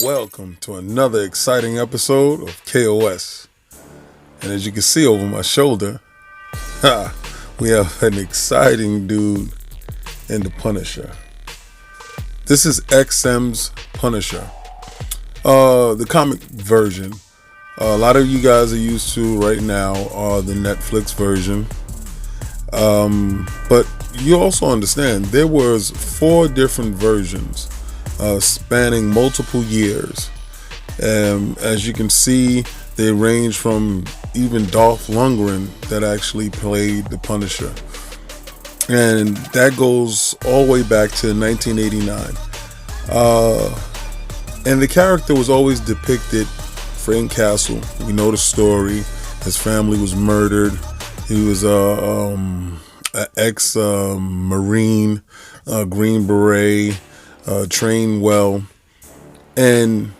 Welcome to another exciting episode of K.O.S. And as you can see over my shoulder, we have an exciting dude in the Punisher. This is XM's Punisher. The comic version. A lot of you guys are used to right now the Netflix version. But you also understand there was 4 different versions spanning multiple years. As you can see, they range from even Dolph Lundgren that actually played the Punisher. And that goes all the way back to 1989. And the character was always depicted, Frank Castle. We know the story. His family was murdered. He was an ex-Marine, Green Beret, trained well. And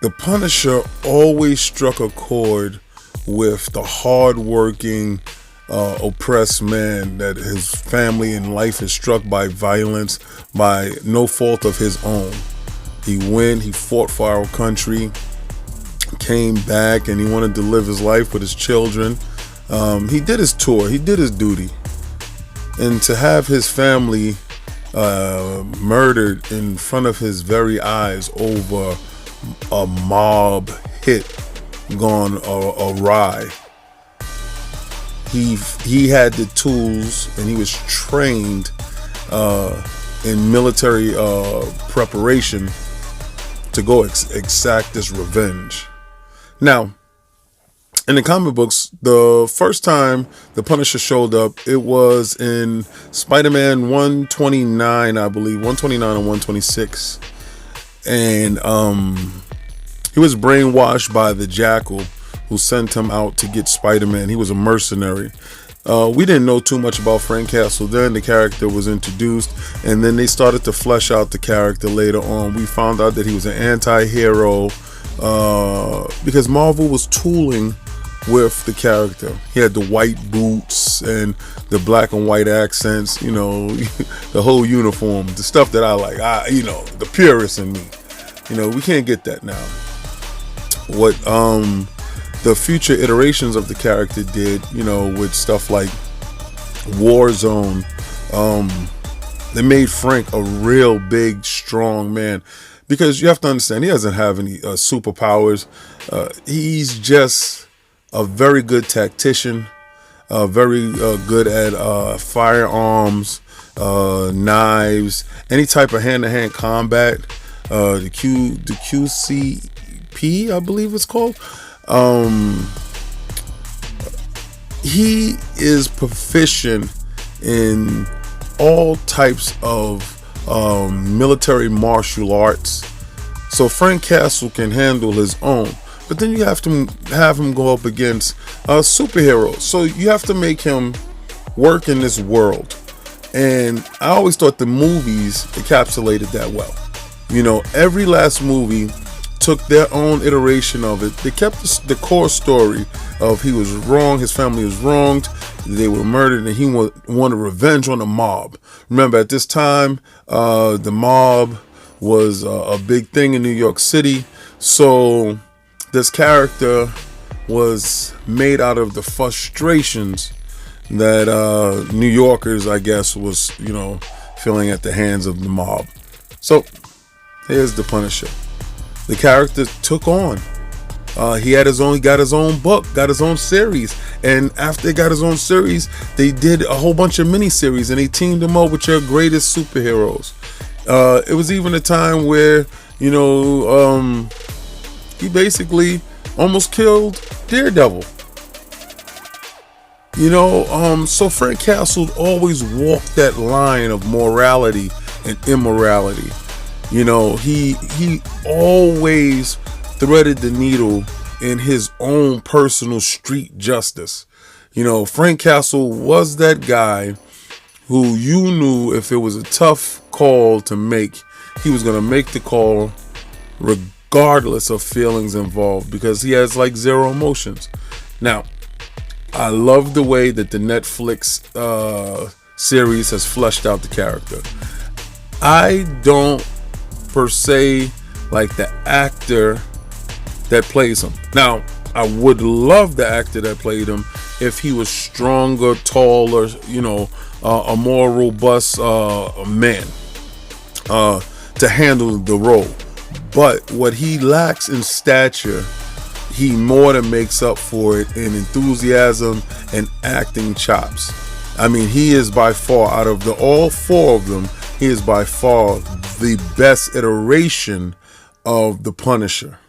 the Punisher always struck a chord with the hard-working, oppressed man that his family and life is struck by violence by no fault of his own. He fought for our country, came back, and he wanted to live his life with his children. He did his tour, he did his duty. And to have his family murdered in front of his very eyes over a mob hit gone awry. He had the tools and he was trained in military preparation to go exact this revenge. Now, in the comic books, the first time the Punisher showed up, it was in Spider-Man 129, I believe, 129 or 126. And he was brainwashed by the Jackal who sent him out to get Spider-Man. He was a mercenary. We didn't know too much about Frank Castle then. The character was introduced, and then they started to flesh out the character later on. We found out that he was an anti-hero because Marvel was tooling with the character. He had the white boots and the black and white accents, you know, the whole uniform, the stuff that I like. The purist in me. We can't get that now. What the future iterations of the character did, with stuff like Warzone, they made Frank a real big, strong man. Because you have to understand, he doesn't have any superpowers. He's just a very good tactician, very good at firearms, knives, any type of hand-to-hand combat. The QCP, I believe it's called. He is proficient in all types of military martial arts. So Frank Castle can handle his own. But then you have to have him go up against superheroes. So you have to make him work in this world. And I always thought the movies encapsulated that well. Every last movie took their own iteration of it. They kept the core story of he was wrong, his family was wronged, they were murdered, and he wanted revenge on the mob. Remember, at this time, the mob was a big thing in New York City. So this character was made out of the frustrations that New Yorkers, I guess, was, feeling at the hands of the mob. So here's the Punisher. The character took on. He got his own book, got his own series. And after they got his own series, they did a whole bunch of miniseries and they teamed him up with your greatest superheroes. It was even a time where, he basically almost killed Daredevil. So Frank Castle always walked that line of morality and immorality. He always threaded the needle in his own personal street justice. Frank Castle was that guy who you knew if it was a tough call to make, he was going to make the call regardless of feelings involved because he has like zero emotions. Now, I love the way that the Netflix series has fleshed out the character. I don't per se like the actor that plays him. Now, I would love the actor that played him if he was stronger, taller, a more robust man to handle the role. But what he lacks in stature, he more than makes up for it in enthusiasm and acting chops. I mean, he is by far, out of all four of them, he is by far the best iteration of the Punisher.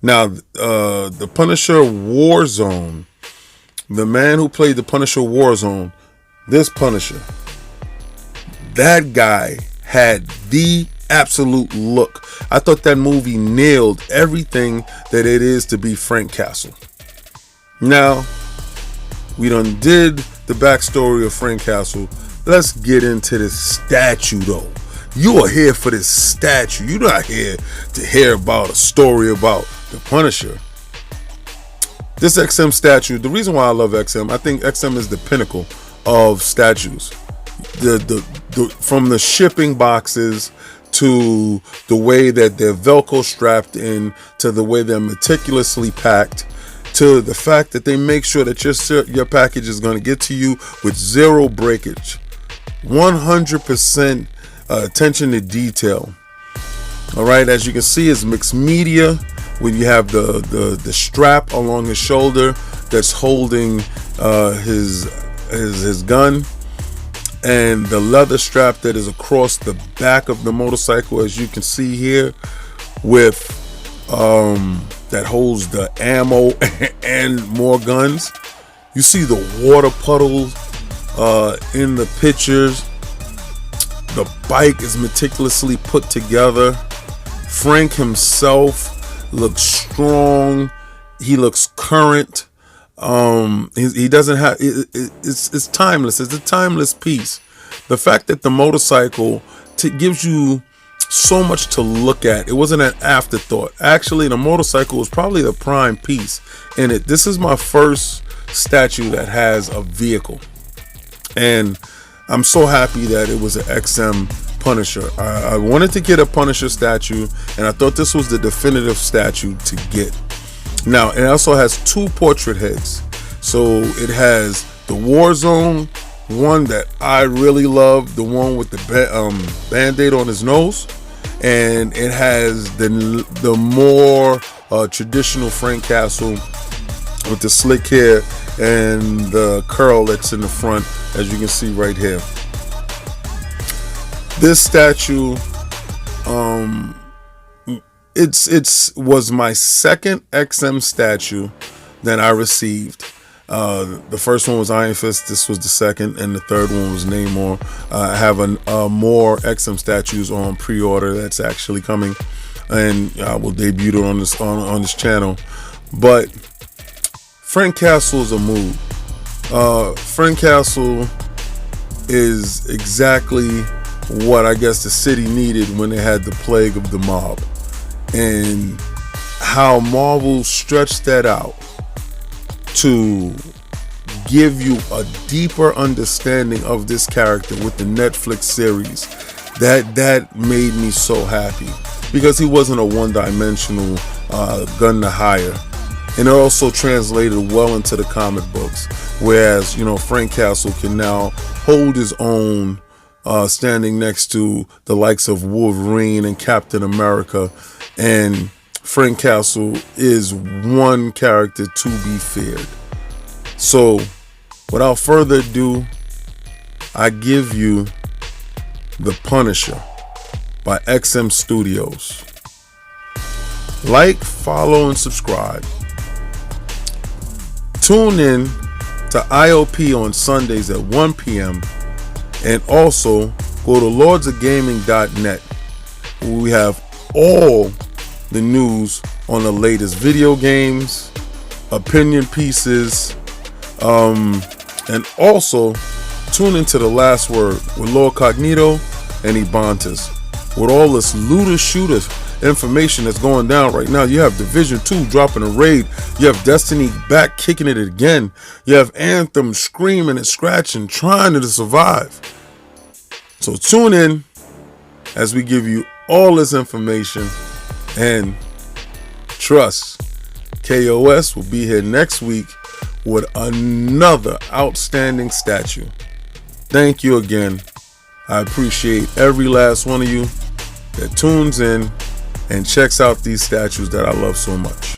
Now, the Punisher Warzone, the man who played the Punisher Warzone, this Punisher, that guy had the absolute look. I thought that movie nailed everything that it is to be Frank Castle. Now, we done did the backstory of Frank Castle. Let's get into this statue, though. You are here for this statue. You're not here to hear about a story about the Punisher. This XM statue, the reason why I love XM, I think XM is the pinnacle of statues. From the shipping boxes to the way that they're Velcro strapped in, to the way they're meticulously packed, to the fact that they make sure that your package is going to get to you with zero breakage, 100% attention to detail. All right, as you can see, it's mixed media. When you have the strap along his shoulder that's holding his gun, and the leather strap that is across the back of the motorcycle, as you can see here, with that holds the ammo and more guns. You see the water puddles in the pictures. The bike is meticulously put together. Frank himself looks strong. He looks current. He doesn't have. It's timeless. It's a timeless piece. The fact that the motorcycle gives you so much to look at. It wasn't an afterthought. Actually, the motorcycle was probably the prime piece in it. This is my first statue that has a vehicle, and I'm so happy that it was an XM Punisher. I wanted to get a Punisher statue, and I thought this was the definitive statue to get. Now, it also has two portrait heads. So it has the Warzone one that I really love, the one with the band-aid on his nose, and it has the more traditional Frank Castle with the slick hair and the curl that's in the front, as you can see right here. This statue, it's was my second XM statue that I received. The first one was Iron Fist. This was the second, and the third one was Namor. I have more XM statues on pre-order that's actually coming, and I will debut it on this channel. But Frank Castle is a mood. Frank Castle is exactly what I guess the city needed when they had the plague of the mob, and how Marvel stretched that out to give you a deeper understanding of this character with the Netflix series. That made me so happy, because he wasn't a one-dimensional gun to hire, and it also translated well into the comic books, whereas Frank Castle can now hold his own, standing next to the likes of Wolverine and Captain America. And Frank Castle is one character to be feared. So, without further ado, I give you The Punisher by XM Studios. Like, follow, and subscribe. Tune in to IOP on Sundays at 1 p.m. And also go to lordsofgaming.net, where we have all the news on the latest video games, opinion pieces, and also tune into The Last Word with Lord Cognito and Ebontis. With all this looter shooter information that's going down right now, you have Division 2 dropping a raid, you have Destiny back kicking it again, you have Anthem screaming and scratching, trying to survive. So tune in as we give you all this information And trust, K.O.S. will be here next week with another outstanding statue. Thank you again. I appreciate every last one of you that tunes in and checks out these statues that I love so much.